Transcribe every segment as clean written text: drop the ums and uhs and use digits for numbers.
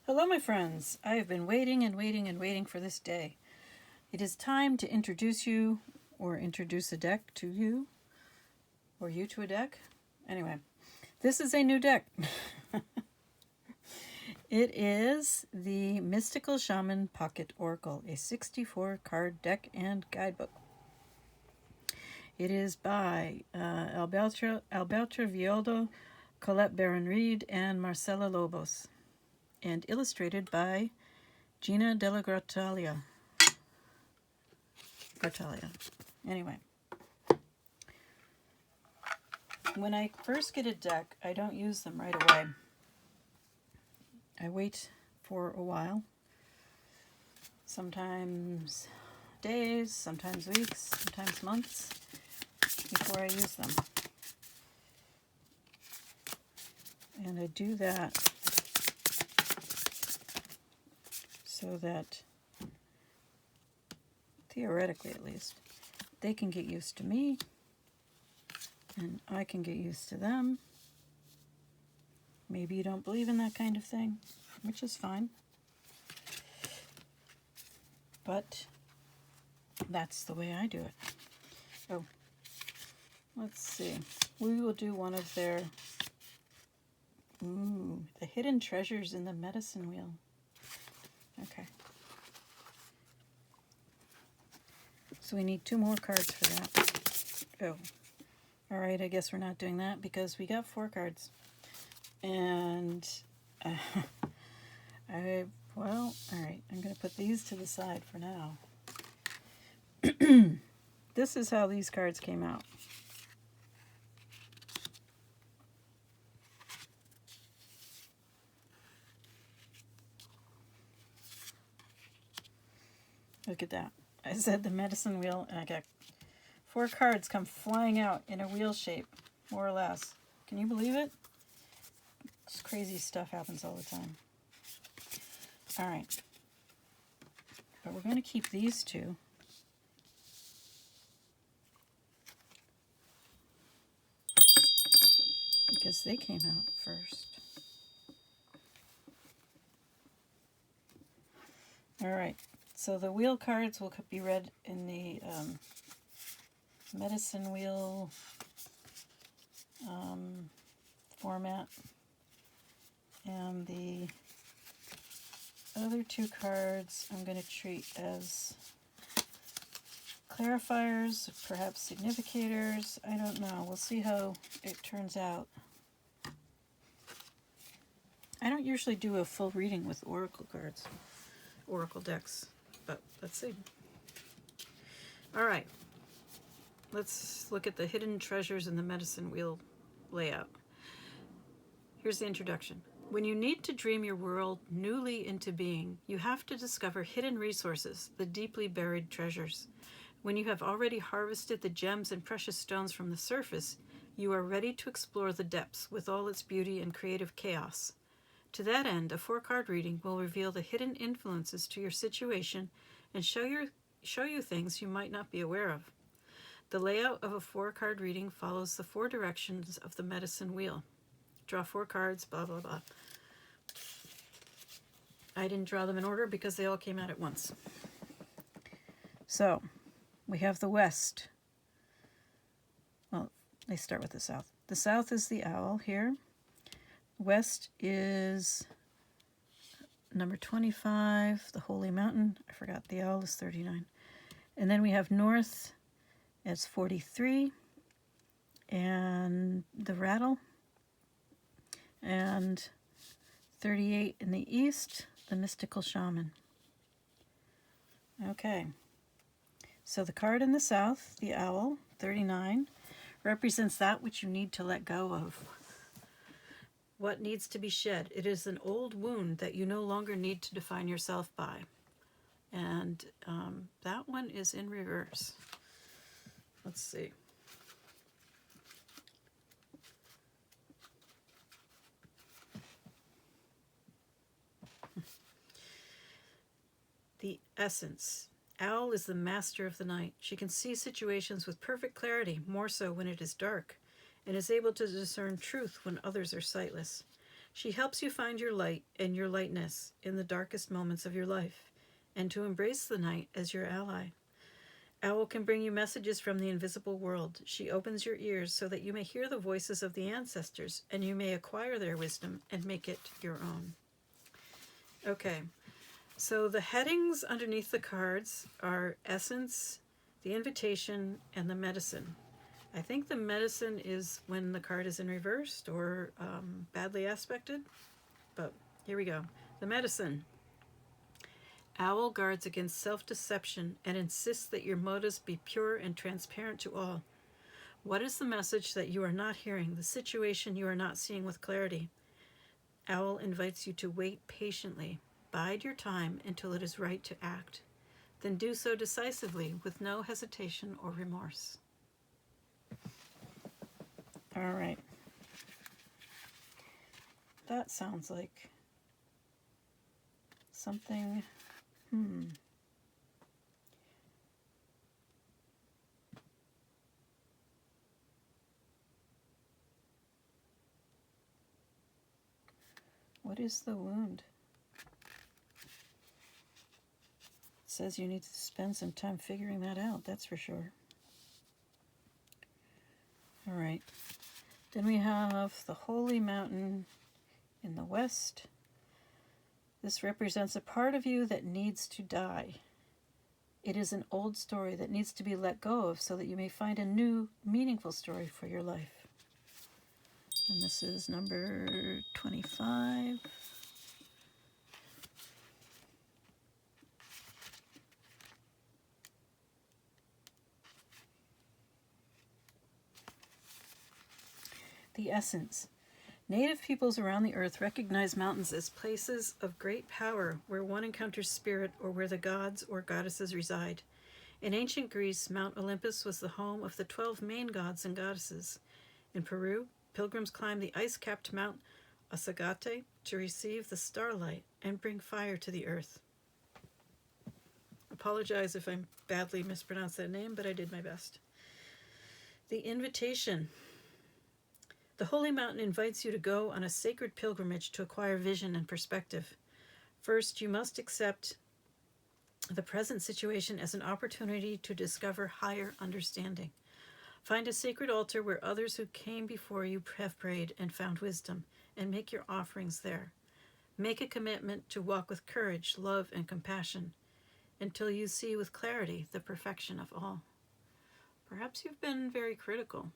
Hello, my friends. I have been waiting and waiting and waiting for this day. It is time to introduce you, or introduce a deck to you, or you to a deck. Anyway, this is a new deck. It is the Mystical Shaman Pocket Oracle, a 64 card deck and guidebook. It is by Alberto Villoldo, Colette Baron-Reid, and Marcela Lobos, and illustrated by Gina Della Grottaglia. Anyway, when I first get a deck, I don't use them right away. I wait for a while, sometimes days, sometimes weeks, sometimes months, before I use them. And I do that so that, theoretically at least, they can get used to me, and I can get used to them. Maybe you don't believe in that kind of thing, which is fine. But that's the way I do it. Oh, let's see. We will do one of their, the hidden treasures in the medicine wheel. Okay. So we need 2 more cards for that. Oh. All right, I guess we're not doing that because we got 4 cards. And, all right, I'm going to put these to the side for now. This is how these cards came out. Look at that. I said the medicine wheel, and I got 4 cards come flying out in a wheel shape, more or less. Can you believe it? This crazy stuff happens all the time. All right. But we're going to keep these 2. Because they came out first. All right. So the wheel cards will be read in the medicine wheel format. And the other 2 cards I'm going to treat as clarifiers, perhaps significators. I don't know. We'll see how it turns out. I don't usually do a full reading with oracle cards, oracle decks, but let's see. All right. Let's look at the hidden treasures in the medicine wheel layout. Here's the introduction. When you need to dream your world newly into being, you have to discover hidden resources, the deeply buried treasures. When you have already harvested the gems and precious stones from the surface, you are ready to explore the depths with all its beauty and creative chaos. To that end, a 4-card reading will reveal the hidden influences to your situation and show you things you might not be aware of. The layout of a 4-card reading follows the 4 directions of the medicine wheel. Draw 4 cards, blah, blah, blah. I didn't draw them in order because they all came out at once. So, we have the west. Well, they start with the south. The south is the owl here. West is number 25, the Holy Mountain. I forgot the owl is 39. And then we have north as 43, and the rattle, and 38 in the east, the mystical shaman. Okay, so the card in the south, the owl, 39, represents that which you need to let go of. What needs to be shed? It is an old wound that you no longer need to define yourself by. And that one is in reverse. Let's see. The essence. Owl is the master of the night. She can see situations with perfect clarity, more so when it is dark, and is able to discern truth when others are sightless. She helps you find your light and your lightness in the darkest moments of your life, and to embrace the night as your ally. Owl can bring you messages from the invisible world. She opens your ears so that you may hear the voices of the ancestors, and you may acquire their wisdom and make it your own. Okay, so the headings underneath the cards are Essence, the Invitation, and the Medicine. I think the Medicine is when the card is in reversed or badly aspected, but here we go. The Medicine. Owl guards against self-deception and insists that your motives be pure and transparent to all. What is the message that you are not hearing, the situation you are not seeing with clarity? Owl invites you to wait patiently. Bide your time until it is right to act. Then do so decisively with no hesitation or remorse. All right. That sounds like something... What is the wound? It says you need to spend some time figuring that out, that's for sure. All right. Then we have the Holy Mountain in the west. This represents a part of you that needs to die. It is an old story that needs to be let go of so that you may find a new, meaningful story for your life. And this is number 25. The Essence. Native peoples around the earth recognize mountains as places of great power where one encounters spirit or where the gods or goddesses reside. In ancient Greece, Mount Olympus was the home of the 12 main gods and goddesses. In Peru, pilgrims climbed the ice-capped Mount Asagate to receive the starlight and bring fire to the earth. Apologize if I badly mispronounced that name, but I did my best. The Invitation. The Holy Mountain invites you to go on a sacred pilgrimage to acquire vision and perspective. First, you must accept the present situation as an opportunity to discover higher understanding. Find a sacred altar where others who came before you have prayed and found wisdom, and make your offerings there. Make a commitment to walk with courage, love, and compassion until you see with clarity the perfection of all. Perhaps you've been very critical.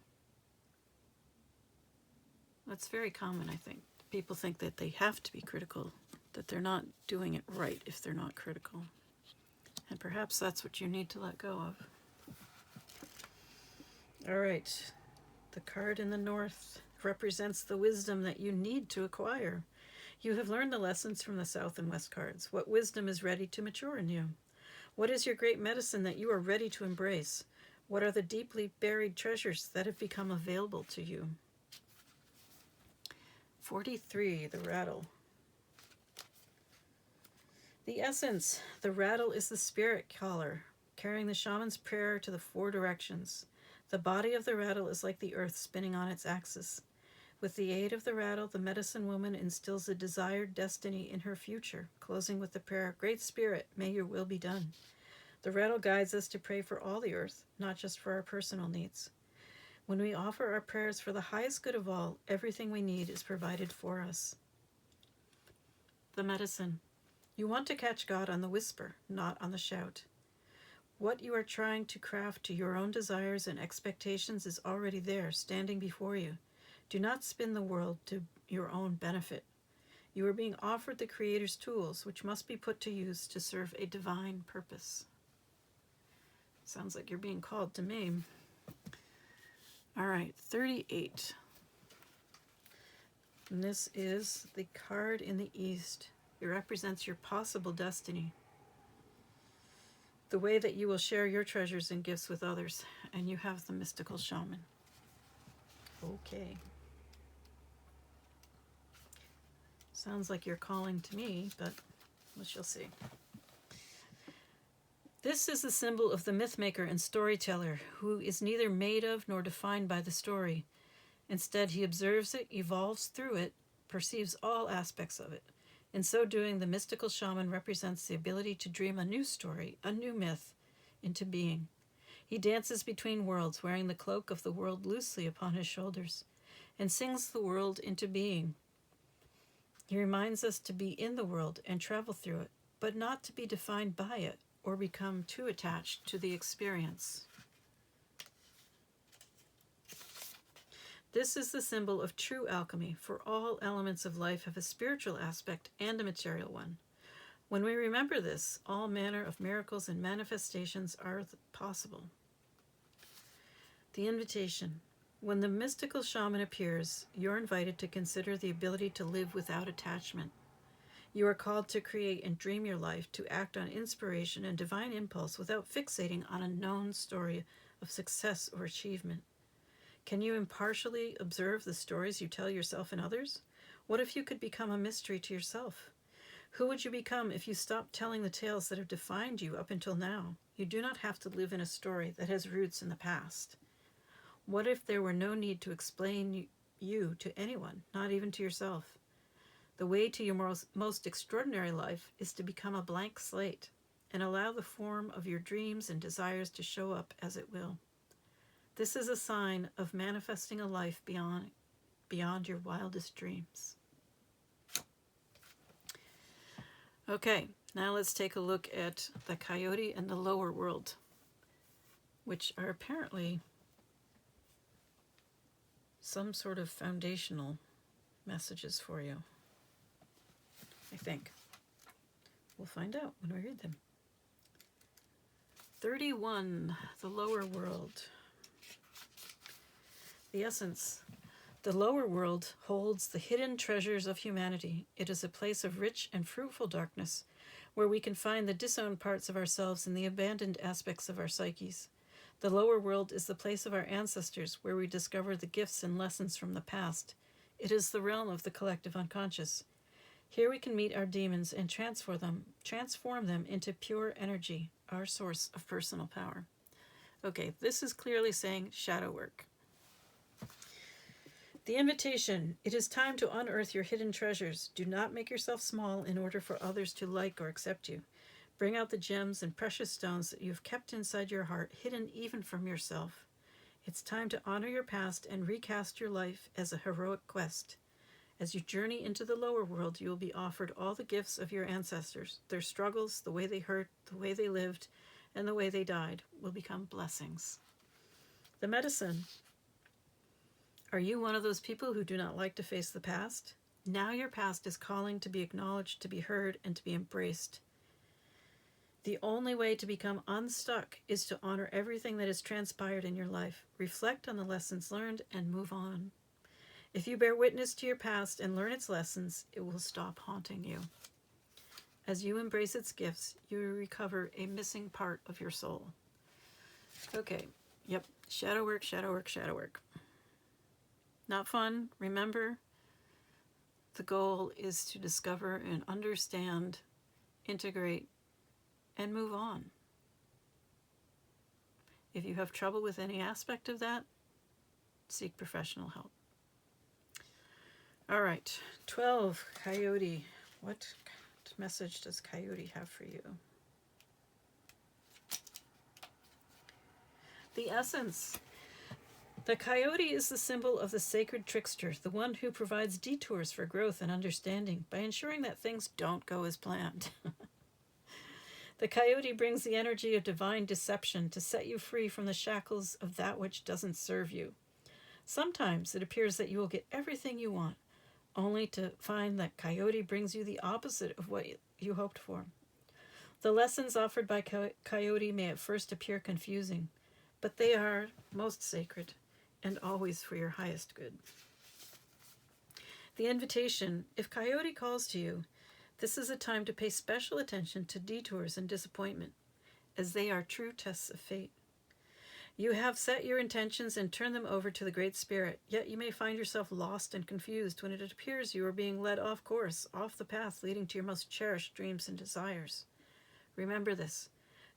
That's very common, I think. People think that they have to be critical, that they're not doing it right if they're not critical. And perhaps that's what you need to let go of. All right. The card in the north represents the wisdom that you need to acquire. You have learned the lessons from the south and west cards. What wisdom is ready to mature in you? What is your great medicine that you are ready to embrace? What are the deeply buried treasures that have become available to you? 43, the rattle. The essence. The rattle is the spirit caller, carrying the shaman's prayer to the 4 directions. The body of the rattle is like the earth spinning on its axis. With the aid of the rattle, the medicine woman instills a desired destiny in her future, closing with the prayer, Great Spirit, may your will be done. The rattle guides us to pray for all the earth, not just for our personal needs. When we offer our prayers for the highest good of all, everything we need is provided for us. The medicine. You want to catch God on the whisper, not on the shout. What you are trying to craft to your own desires and expectations is already there, standing before you. Do not spin the world to your own benefit. You are being offered the Creator's tools, which must be put to use to serve a divine purpose. Sounds like you're being called to me. All right, 38. And this is the card in the east. It represents your possible destiny. The way that you will share your treasures and gifts with others. And you have the mystical shaman. Okay. Sounds like you're calling to me, but we shall see. This is the symbol of the mythmaker and storyteller, who is neither made of nor defined by the story. Instead, he observes it, evolves through it, perceives all aspects of it. In so doing, the mystical shaman represents the ability to dream a new story, a new myth, into being. He dances between worlds, wearing the cloak of the world loosely upon his shoulders, and sings the world into being. He reminds us to be in the world and travel through it, but not to be defined by it or become too attached to the experience. This is the symbol of true alchemy, for all elements of life have a spiritual aspect and a material one. When we remember this, all manner of miracles and manifestations are possible. The invitation. When the mystical shaman appears, you're invited to consider the ability to live without attachment. You are called to create and dream your life, to act on inspiration and divine impulse without fixating on a known story of success or achievement. Can you impartially observe the stories you tell yourself and others? What if you could become a mystery to yourself? Who would you become if you stopped telling the tales that have defined you up until now? You do not have to live in a story that has roots in the past. What if there were no need to explain you to anyone, not even to yourself? The way to your most extraordinary life is to become a blank slate and allow the form of your dreams and desires to show up as it will. This is a sign of manifesting a life beyond your wildest dreams. Okay, now let's take a look at the coyote and the lower world, which are apparently some sort of foundational messages for you, I think. We'll find out when we read them. 31, the lower world. The essence. The lower world holds the hidden treasures of humanity. It is a place of rich and fruitful darkness, where we can find the disowned parts of ourselves and the abandoned aspects of our psyches. The lower world is the place of our ancestors, where we discover the gifts and lessons from the past. It is the realm of the collective unconscious. Here we can meet our demons and transform them into pure energy, our source of personal power. Okay, this is clearly saying shadow work. The invitation. It is time to unearth your hidden treasures. Do not make yourself small in order for others to like or accept you. Bring out the gems and precious stones that you've kept inside your heart, hidden even from yourself. It's time to honor your past and recast your life as a heroic quest. As you journey into the lower world, you will be offered all the gifts of your ancestors. Their struggles, the way they hurt, the way they lived, and the way they died will become blessings. The medicine. Are you one of those people who do not like to face the past? Now your past is calling to be acknowledged, to be heard, and to be embraced. The only way to become unstuck is to honor everything that has transpired in your life, reflect on the lessons learned, and move on. If you bear witness to your past and learn its lessons, it will stop haunting you. As you embrace its gifts, you will recover a missing part of your soul. Okay, yep, shadow work, shadow work, shadow work. Not fun. Remember, the goal is to discover and understand, integrate, and move on. If you have trouble with any aspect of that, seek professional help. All right, 12, Coyote. What message does Coyote have for you? The essence. The coyote is the symbol of the sacred trickster, the one who provides detours for growth and understanding by ensuring that things don't go as planned. The coyote brings the energy of divine deception to set you free from the shackles of that which doesn't serve you. Sometimes it appears that you will get everything you want, only to find that coyote brings you the opposite of what you hoped for. The lessons offered by coyote may at first appear confusing, but they are most sacred and always for your highest good. The invitation. If coyote calls to you, this is a time to pay special attention to detours and disappointment, as they are true tests of fate. You have set your intentions and turned them over to the Great Spirit, yet you may find yourself lost and confused when it appears you are being led off course, off the path leading to your most cherished dreams and desires. Remember this.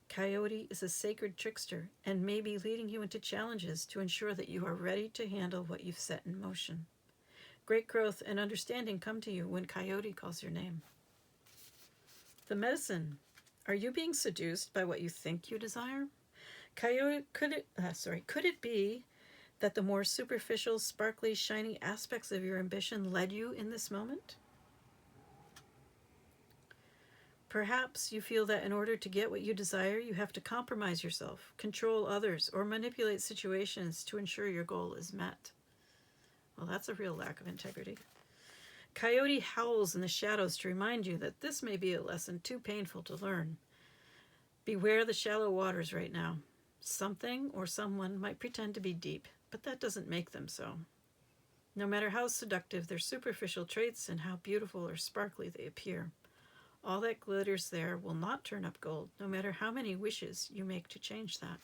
Coyote is a sacred trickster and may be leading you into challenges to ensure that you are ready to handle what you've set in motion. Great growth and understanding come to you when Coyote calls your name. The Medicine. Are you being seduced by what you think you desire? Coyote, could it be that the more superficial, sparkly, shiny aspects of your ambition led you in this moment? Perhaps you feel that in order to get what you desire, you have to compromise yourself, control others, or manipulate situations to ensure your goal is met. Well, that's a real lack of integrity. Coyote howls in the shadows to remind you that this may be a lesson too painful to learn. Beware the shallow waters right now. Something or someone might pretend to be deep, but that doesn't make them so. No matter how seductive their superficial traits and how beautiful or sparkly they appear, all that glitters there will not turn up gold, no matter how many wishes you make to change that.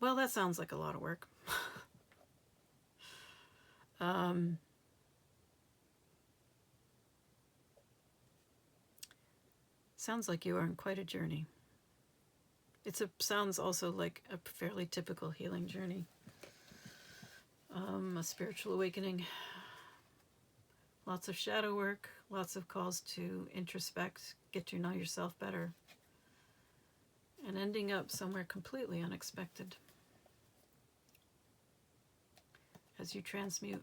Well, that sounds like a lot of work. Sounds like you are on quite a journey. Sounds also like a fairly typical healing journey. A spiritual awakening. Lots of shadow work, lots of calls to introspect, get to know yourself better, and ending up somewhere completely unexpected as you transmute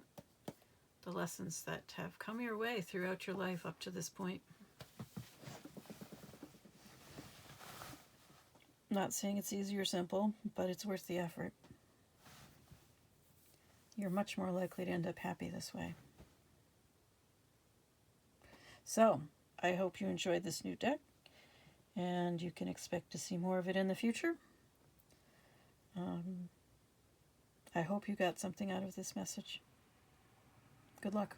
the lessons that have come your way throughout your life up to this point. Not saying it's easy or simple, but it's worth the effort. You're much more likely to end up happy this way. So, I hope you enjoyed this new deck, and you can expect to see more of it in the future. I hope you got something out of this message. Good luck.